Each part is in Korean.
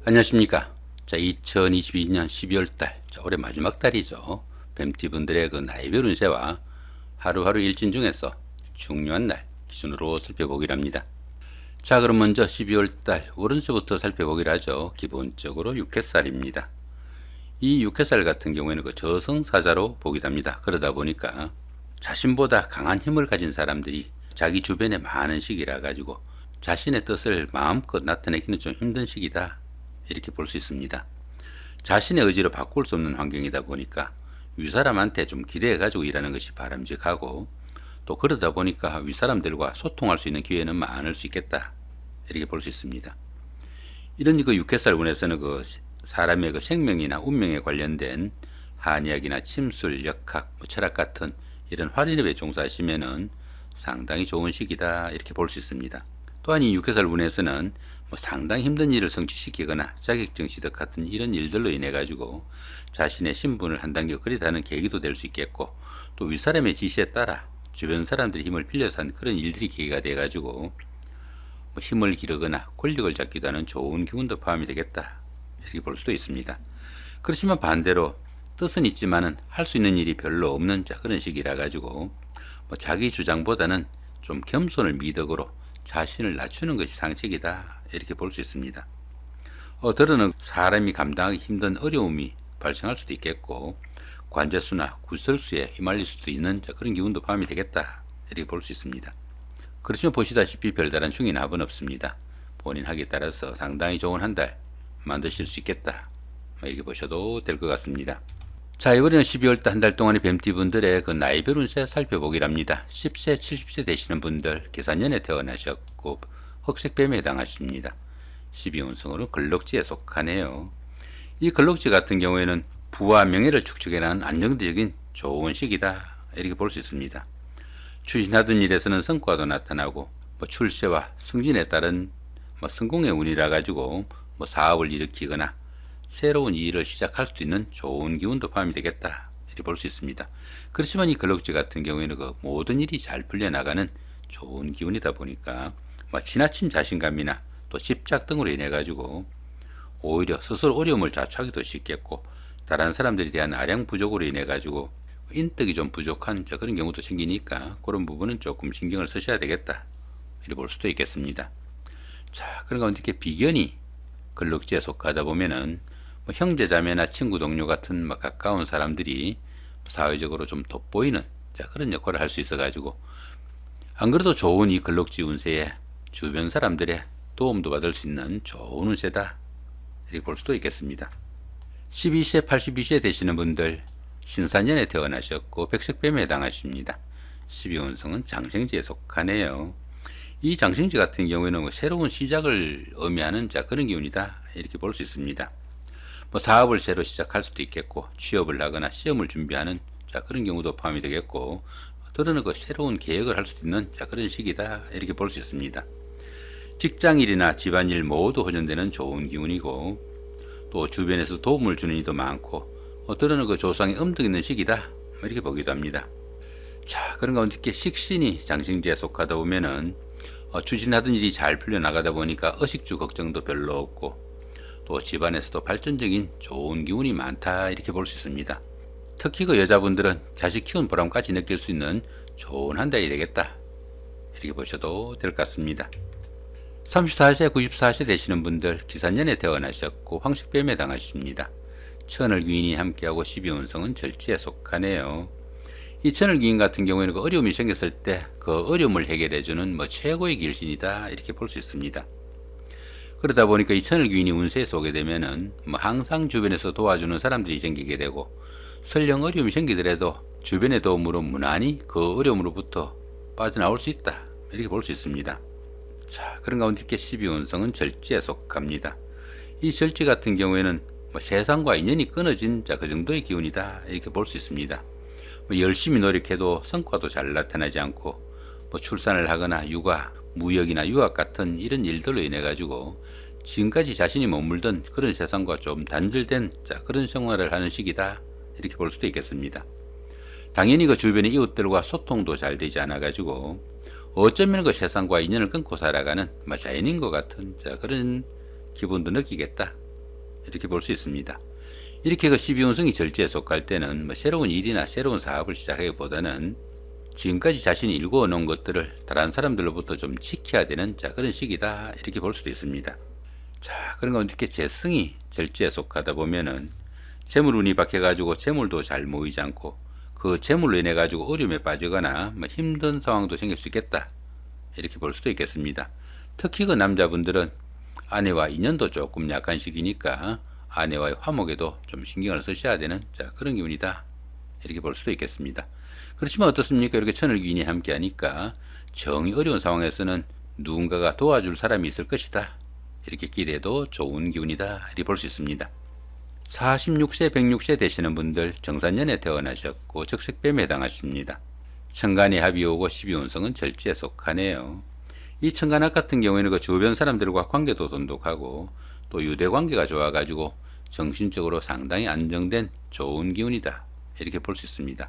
안녕하십니까. 자, 2022년 12월달, 올해 마지막 달이죠. 뱀띠분들의 그 나이별 운세와 하루하루 일진 중에서 중요한 날 기준으로 살펴보기로 합니다. 자, 그럼 먼저 12월달 월운세부터 살펴보기로 하죠. 기본적으로 육해살입니다. 이 육해살 같은 경우에는 그 저승사자로 보기도 합니다. 그러다 보니까 자신보다 강한 힘을 가진 사람들이 자기 주변에 많은 시기라 가지고 자신의 뜻을 마음껏 나타내기는 좀 힘든 시기다, 이렇게 볼 수 있습니다. 자신의 의지로 바꿀 수 없는 환경이다 보니까 윗사람한테 좀 기대해 가지고 일하는 것이 바람직하고, 또 그러다 보니까 윗사람들과 소통할 수 있는 기회는 많을 수 있겠다, 이렇게 볼 수 있습니다. 이런 그 육해살 운에서는 그 사람의 그 생명이나 운명에 관련된 한의학이나 침술, 역학, 철학 같은 이런 활인업에 종사하시면은 상당히 좋은 시기다, 이렇게 볼 수 있습니다. 또한 이 육해살 운에서는 상당히 힘든 일을 성취시키거나 자격증 취득 같은 이런 일들로 인해 가지고 자신의 신분을 한 단계 업그레이드하는 계기도 될 수 있겠고, 또 윗사람의 지시에 따라 주변 사람들의 힘을 빌려서 한 그런 일들이 계기가 돼 가지고 힘을 기르거나 권력을 잡기도 하는 좋은 기운도 포함이 되겠다, 이렇게 볼 수도 있습니다. 그렇지만 반대로 뜻은 있지만은 할 수 있는 일이 별로 없는 그런 시기라 가지고 자기 주장보다는 좀 겸손을 미덕으로 자신을 낮추는 것이 상책이다, 이렇게 볼 수 있습니다. 들어는 사람이 감당하기 힘든 어려움이 발생할 수도 있겠고, 관제수나 구설수에 휘말릴 수도 있는 그런 기운도 포함이 되겠다, 이렇게 볼 수 있습니다. 그렇지만 보시다시피 별다른 충이나 합은 없습니다. 본인 학에 따라서 상당히 좋은 한 달 만드실 수 있겠다, 이렇게 보셔도 될 것 같습니다. 자, 이번에는 12월달 한 달 동안의 뱀띠분들의 그 나이별 운세 살펴보기로 합니다. 10세, 70세 되시는 분들, 계산년에 태어나셨고 흑색뱀에 해당하십니다. 12운성으로 걸럭지에 속하네요. 이 걸럭지 같은 경우에는 부와 명예를 축적해나가는 안정적인 좋은 시기다, 이렇게 볼 수 있습니다. 추진하던 일에서는 성과도 나타나고, 출세와 승진에 따른 성공의 운이라 가지고 사업을 일으키거나 새로운 일을 시작할 수 있는 좋은 기운도 포함이 되겠다, 이렇게 볼 수 있습니다. 그렇지만 이 걸럭지 같은 경우에는 그 모든 일이 잘 풀려나가는 좋은 기운이다 보니까 지나친 자신감이나 또 집착 등으로 인해 가지고 오히려 스스로 어려움을 자초하기도 쉽겠고, 다른 사람들에 대한 아량 부족으로 인해 가지고 인덕이 좀 부족한 그런 경우도 생기니까 그런 부분은 조금 신경을 쓰셔야 되겠다, 이렇게 볼 수도 있겠습니다. 자, 그런 가운데 이렇게 비견이 걸럭지에 속하다 보면은 형제자매나 친구 동료 같은 가까운 사람들이 사회적으로 좀 돋보이는 그런 역할을 할 수 있어 가지고 안 그래도 좋은 이 걸럭지 운세에 주변 사람들의 도움도 받을 수 있는 좋은 운세다, 이렇게 볼 수도 있겠습니다. 12세, 82세 되시는 분들, 신사년에 태어나셨고 백색뱀에 해당하십니다. 12운성은 장생지에 속하네요. 이 장생지 같은 경우에는 새로운 시작을 의미하는 그런 기운이다, 이렇게 볼 수 있습니다. 사업을 새로 시작할 수도 있겠고, 취업을 하거나 시험을 준비하는 그런 경우도 포함이 되겠고, 또는 그 새로운 계획을 할 수도 있는 그런 시기다, 이렇게 볼 수 있습니다. 직장일이나 집안일 모두 호전되는 좋은 기운이고, 또 주변에서 도움을 주는 이도 많고, 또는 그 조상의 음덕 있는 시기다, 이렇게 보기도 합니다. 자, 그런 가운데 이렇게 식신이 장생지에 속하다 보면은 추진하던 일이 잘 풀려나가다 보니까 의식주 걱정도 별로 없고, 또 집안에서도 발전적인 좋은 기운이 많다, 이렇게 볼 수 있습니다. 특히 그 여자분들은 자식 키운 보람까지 느낄 수 있는 좋은 한 달이 되겠다, 이렇게 보셔도 될 것 같습니다. 34세, 94세 되시는 분들, 기산년에 태어나셨고 황식뱀에 해당하십니다. 천을귀인이 함께하고 12운성은 절지에 속하네요. 이 천을귀인 같은 경우에는 그 어려움이 생겼을 때 그 어려움을 해결해주는 최고의 길신이다, 이렇게 볼 수 있습니다. 그러다 보니까 이 천을귀인이 운세에 쏘게 되면은 항상 주변에서 도와주는 사람들이 생기게 되고, 설령 어려움이 생기더라도 주변의 도움으로 무난히 그 어려움으로부터 빠져나올 수 있다, 이렇게 볼 수 있습니다. 자, 그런 가운데 이렇게 12운성은 절지에 속합니다. 이 절지 같은 경우에는 세상과 인연이 끊어진 그 정도의 기운이다, 이렇게 볼 수 있습니다. 열심히 노력해도 성과도 잘 나타나지 않고, 출산을 하거나 육아, 무역이나 유학 같은 이런 일들로 인해 가지고 지금까지 자신이 머물던 그런 세상과 좀 단절된 그런 생활을 하는 시기다, 이렇게 볼 수도 있겠습니다. 당연히 그 주변의 이웃들과 소통도 잘 되지 않아 가지고 어쩌면 그 세상과 인연을 끊고 살아가는 자연인 것 같은 그런 기분도 느끼겠다, 이렇게 볼 수 있습니다. 이렇게 그 12운성이 절지에 속할 때는 새로운 일이나 새로운 사업을 시작하기보다는 지금까지 자신이 일궈 놓은 것들을 다른 사람들로부터 좀 지켜야 되는 그런 시기다 이렇게 볼 수도 있습니다. 자, 그런 가운데 이렇게 재성이 절지에 속하다 보면은 재물운이 박혀가지고 재물도 잘 모이지 않고 그 재물로 인해 가지고 어려움에 빠지거나 힘든 상황도 생길 수 있겠다 이렇게 볼 수도 있겠습니다. 특히 그 남자분들은 아내와 인연도 조금 약한 시기니까 아내와의 화목에도 좀 신경을 쓰셔야 되는 그런 기운이다 이렇게 볼 수도 있겠습니다. 그렇지만 어떻습니까? 이렇게 천을귀인이 함께 하니까 정이 어려운 상황에서는 누군가가 도와줄 사람이 있을 것이다 이렇게 기대도 좋은 기운이다 이렇게 볼 수 있습니다. 46세 106세 되시는 분들 정산년에 태어나셨고 적색뱀에 해당하십니다. 천간에 합이 오고 12운성은 절지에 속하네요. 이 천간합 같은 경우에는 그 주변 사람들과 관계도 돈독하고 또 유대관계가 좋아가지고 정신적으로 상당히 안정된 좋은 기운이다 이렇게 볼 수 있습니다.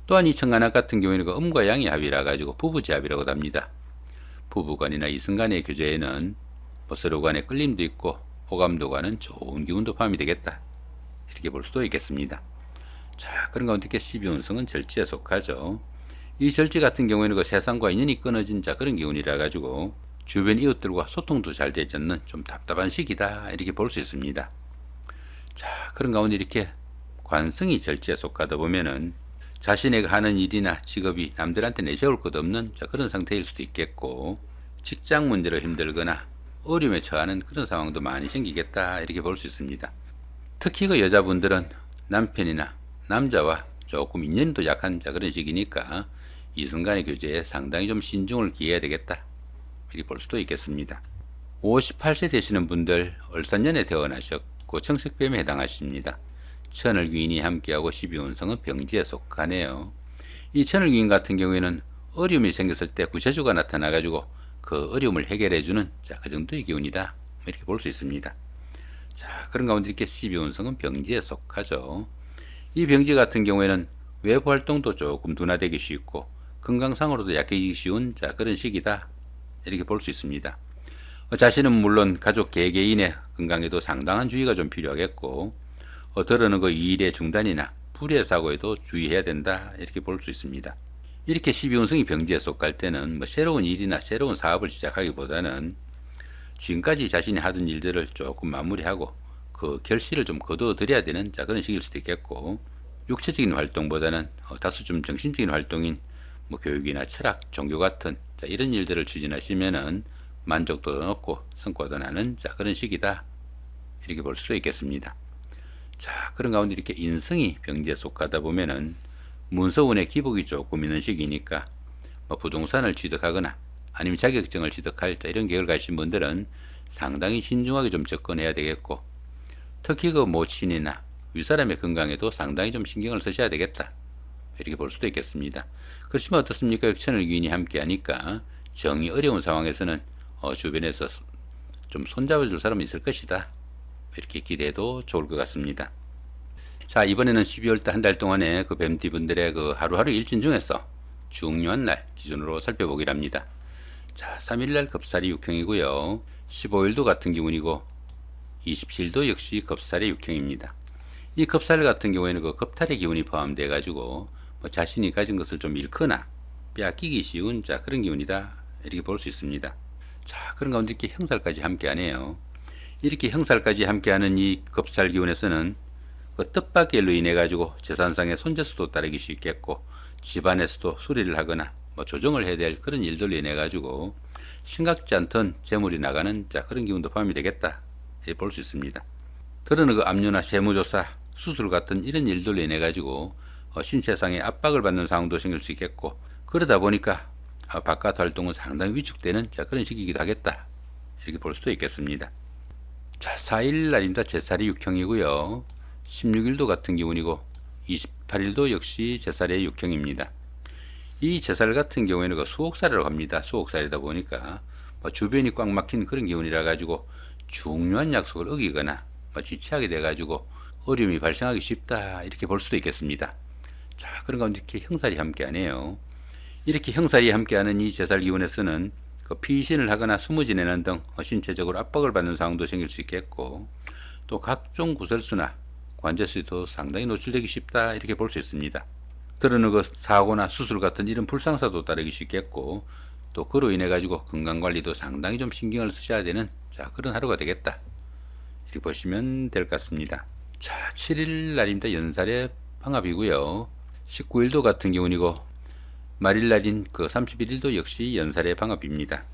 또한 이 천간합 같은 경우에는 그 음과 양의 합이라 가지고 부부지합이라고도 합니다. 부부간이나 이성간의 교제에는 서로 간의 끌림도 있고 호감도 가는 좋은 기운도 포함이 되겠다 이렇게 볼 수도 있겠습니다. 자, 그런 가운데 12운성은 절지에 속하죠. 이 절지 같은 경우에는 그 세상과 인연이 끊어진 그런 기운이라 가지고 주변 이웃들과 소통도 잘 되지 않는 좀 답답한 시기다 이렇게 볼 수 있습니다. 자, 그런 가운데 이렇게 관성이 절지에 속하다 보면은 자신에게 하는 일이나 직업이 남들한테 내세울 것 없는 그런 상태일 수도 있겠고 직장 문제로 힘들거나 어려움에 처하는 그런 상황도 많이 생기겠다 이렇게 볼 수 있습니다. 특히 그 여자분들은 남편이나 남자와 조금 인연도 약한 그런 시기니까 이성간의 교제에 상당히 좀 신중을 기해야 되겠다 이렇게 볼 수도 있겠습니다. 58세 되시는 분들 을산년에 태어나셨고 청색뱀에 해당하십니다. 천을귀인이 함께하고 12운성은 병지에 속하네요. 이 천을귀인 같은 경우에는 어려움이 생겼을 때 구세주가 나타나 가지고 그 어려움을 해결해주는 그 정도의 기운이다 이렇게 볼 수 있습니다. 자, 그런 가운데 이렇게 12운성은 병지에 속하죠. 이 병지 같은 경우에는 외부 활동도 조금 둔화되기 쉽고 건강상으로도 약해지기 쉬운 그런 시기다 이렇게 볼 수 있습니다. 자신은 물론 가족 개개인의 건강에도 상당한 주의가 좀 필요하겠고 더러는 그 일의 중단이나 불의 사고에도 주의해야 된다 이렇게 볼 수 있습니다. 이렇게 12운성이 병지에 속할 때는 새로운 일이나 새로운 사업을 시작하기보다는 지금까지 자신이 하던 일들을 조금 마무리하고 그 결실을 좀 거둬들여야 되는 그런 시기일 수도 있겠고 육체적인 활동보다는 다소 좀 정신적인 활동인 교육이나 철학, 종교 같은 이런 일들을 추진하시면은 만족도도 높고 성과도 나는 그런 시기다 이렇게 볼 수도 있겠습니다. 자, 그런 가운데 이렇게 인성이 병지에 속하다 보면은 문서운의 기복이 조금 있는 시기니까 부동산을 취득하거나 아니면 자격증을 취득할 이런 계획을 가신 분들은 상당히 신중하게 좀 접근해야 되겠고 특히 그 모친이나 윗사람의 건강에도 상당히 좀 신경을 쓰셔야 되겠다 이렇게 볼 수도 있겠습니다. 그렇지만 어떻습니까? 천을귀인이 함께 하니까 정이 어려운 상황에서는 주변에서 좀 손잡아줄 사람이 있을 것이다 이렇게 기대해도 좋을 것 같습니다. 자, 이번에는 12월달 한 달 동안에 그 뱀띠분들의 그 하루하루 일진 중에서 중요한 날 기준으로 살펴보기로 합니다. 자, 3일날 겁살이 육형이고요. 15일도 같은 기운이고 27일도 역시 겁살의 육형입니다. 이 겁살 같은 경우에는 그 겁탈의 기운이 포함되어 가지고 자신이 가진 것을 좀 잃거나 빼앗기기 쉬운 그런 기운이다 이렇게 볼 수 있습니다. 자, 그런 가운데 이렇게 형살까지 함께 하네요. 이렇게 형살까지 함께하는 이 겁살 기운에서는 그 뜻밖의 일로 인해 가지고 재산상의 손재수도 따르기 쉽겠고 집안에서도 수리를 하거나 조정을 해야 될 그런 일들로 인해 가지고 심각지 않던 재물이 나가는 그런 기운도 포함이 되겠다 이렇게 볼 수 있습니다. 더러는 그 압류나 세무조사, 수술 같은 이런 일들로 인해 가지고 신체상의 압박을 받는 상황도 생길 수 있겠고 그러다 보니까 바깥 활동은 상당히 위축되는 그런 시기이기도 하겠다 이렇게 볼 수도 있겠습니다. 자, 4일 날입니다. 제살이 육형이고요. 16일도 같은 기운이고 28일도 역시 제살의 육형입니다. 이 제살 같은 경우에는 그 수옥살이라고 합니다. 수옥살이다 보니까 주변이 꽉 막힌 그런 기운이라 가지고 중요한 약속을 어기거나 지체하게 돼 가지고 어려움이 발생하기 쉽다 이렇게 볼 수도 있겠습니다. 자, 그런 가운데 이렇게 형살이 함께하네요. 이렇게 형살이 함께하는 이 제살 기운에서는 그 피신을 하거나 숨을 지내는 등 신체적으로 압박을 받는 상황도 생길 수 있겠고 또 각종 구설수나 관절수도 상당히 노출되기 쉽다 이렇게 볼 수 있습니다. 때로는 그 사고나 수술 같은 이런 불상사도 따르기 쉽겠고 또 그로 인해 가지고 건강관리도 상당히 좀 신경을 쓰셔야 되는 그런 하루가 되겠다 이렇게 보시면 될 것 같습니다. 자, 7일 날입니다. 연살의 방합이고요. 19일도 같은 경우이고 말일날인 그 31일도 역시 연살의 방합입니다.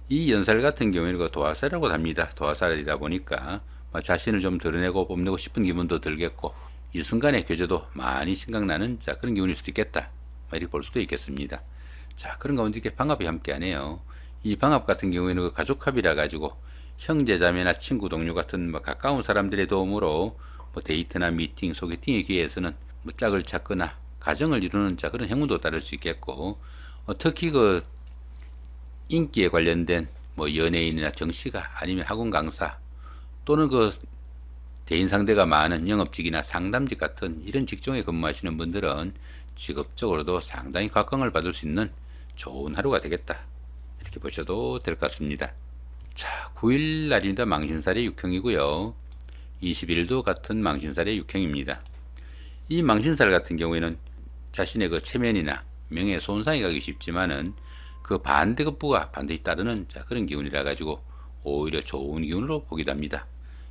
이 연살 같은 경우에는 그 도화살이라고 합니다. 도화살이다 보니까 자신을 좀 드러내고 뽐내고 싶은 기분도 들겠고 이 순간의 교제도 많이 생각나는 그런 기분일 수도 있겠다 이렇게 볼 수도 있겠습니다. 자, 그런 가운데 이렇게 방합이 함께하네요. 이 방합 같은 경우에는 그 가족합이라 가지고 형제 자매나 친구 동료 같은 가까운 사람들의 도움으로 데이트나 미팅 소개팅의 기회에서는 짝을 찾거나 가정을 이루는 그런 행운도 따를 수 있겠고 특히 그 인기에 관련된 연예인이나 정치가 아니면 학원 강사 또는 그 대인 상대가 많은 영업직이나 상담직 같은 이런 직종에 근무하시는 분들은 직업적으로도 상당히 각광을 받을 수 있는 좋은 하루가 되겠다 이렇게 보셔도 될 것 같습니다. 자, 9일 날입니다. 망신살의 육형이고요. 21일도 같은 망신살의 육형입니다. 이 망신살 같은 경우에는 자신의 그 체면이나 명예에 손상이 가기 쉽지만은 그 반대급부가 반드시 따르는 그런 기운이라 가지고 오히려 좋은 기운으로 보기도 합니다.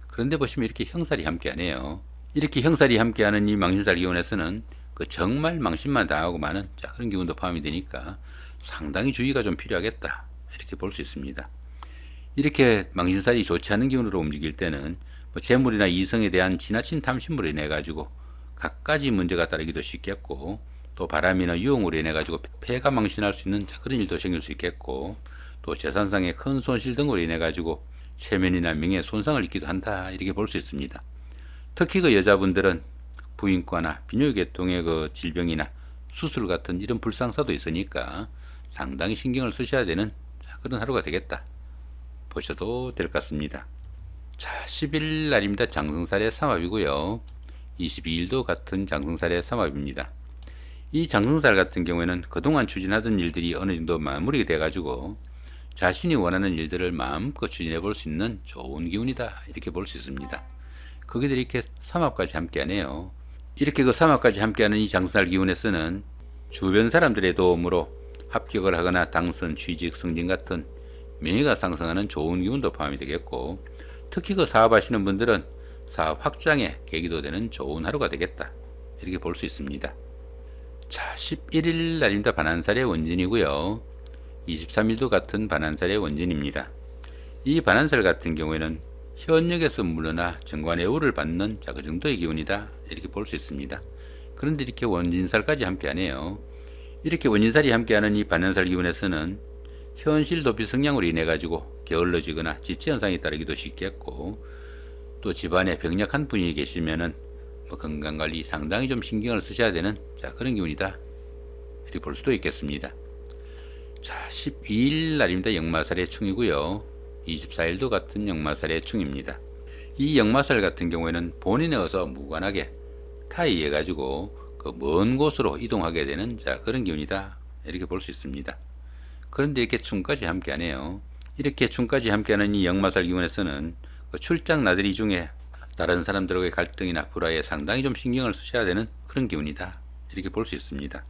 그런데 보시면 이렇게 형살이 함께하네요. 이렇게 형살이 함께하는 이 망신살 기운에서는 그 정말 망신만 당하고 마는 그런 기운도 포함이 되니까 상당히 주의가 좀 필요하겠다 이렇게 볼 수 있습니다. 이렇게 망신살이 좋지 않은 기운으로 움직일 때는 재물이나 이성에 대한 지나친 탐심으로 인해 가지고 갖가지 문제가 따르기도 쉽겠고 또 바람이나 유혹으로 인해 가지고 폐가 망신할 수 있는 그런 일도 생길 수 있겠고 또 재산상의 큰 손실 등으로 인해 가지고 체면이나 명예에 손상을 입기도 한다 이렇게 볼 수 있습니다. 특히 그 여자분들은 부인과나 비뇨기계통의 그 질병이나 수술 같은 이런 불상사도 있으니까 상당히 신경을 쓰셔야 되는 그런 하루가 되겠다 보셔도 될 것 같습니다. 자, 10일 날입니다. 장성살의 삼합이고요. 22일도 같은 장성살의 삼합입니다. 이 장성살 같은 경우에는 그동안 추진하던 일들이 어느 정도 마무리가 돼 가지고 자신이 원하는 일들을 마음껏 추진해 볼 수 있는 좋은 기운이다 이렇게 볼 수 있습니다. 거기들이 이렇게 삼합까지 함께하네요. 이렇게 그 삼합까지 함께하는 이 장성살 기운에서는 주변 사람들의 도움으로 합격을 하거나 당선, 취직, 승진 같은 명예가 상승하는 좋은 기운도 포함이 되겠고 특히 그 사업하시는 분들은 사업 확장의 계기도 되는 좋은 하루가 되겠다 이렇게 볼 수 있습니다. 자, 11일 날입니다. 반한살의 원진이고요. 23일도 같은 반한살의 원진입니다. 이 반한살 같은 경우에는 현역에서 물러나 정관의 우를 받는 그 정도의 기운이다 이렇게 볼 수 있습니다. 그런데 이렇게 원진살까지 함께하네요. 이렇게 원진살이 함께하는 이 반한살 기운에서는 현실 도피 성향으로 인해 가지고 게을러지거나 지체 현상이 따르기도 쉽겠고 또 집안에 병약한 분이 계시면은 건강관리 상당히 좀 신경을 쓰셔야 되는 그런 기운이다 이렇게 볼 수도 있겠습니다. 자, 12일 날입니다. 역마살의 충이고요. 24일도 같은 역마살의 충입니다. 이 역마살 같은 경우에는 본인에 어서 무관하게 타에 의해 가지고 그 먼 곳으로 이동하게 되는 그런 기운이다 이렇게 볼 수 있습니다. 그런데 이렇게 충까지 함께하네요. 이렇게 충까지 함께하는 이 역마살 기운에서는 그 출장 나들이 중에 다른 사람들과의 갈등이나 불화에 상당히 좀 신경을 쓰셔야 되는 그런 기운이다 이렇게 볼 수 있습니다.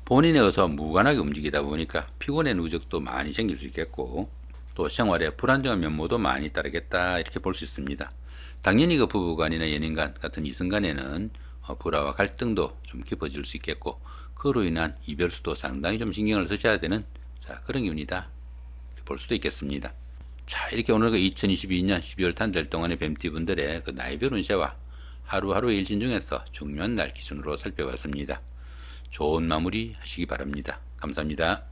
본인에 어서 무관하게 움직이다 보니까 피곤의 누적도 많이 생길 수 있겠고 또 생활에 불안정한 면모도 많이 따르겠다 이렇게 볼 수 있습니다. 당연히 그 부부간이나 연인간 같은 이성간에는 불화와 갈등도 좀 깊어질 수 있겠고 그로 인한 이별수도 상당히 좀 신경을 쓰셔야 되는 그런 기운이다 이렇게 볼 수도 있겠습니다. 자, 이렇게 오늘 그 2022년 12월 한 달 동안의 뱀띠분들의 그 나이별 운세와 하루하루의 일진 중에서 중요한 날 기준으로 살펴봤습니다. 좋은 마무리 하시기 바랍니다. 감사합니다.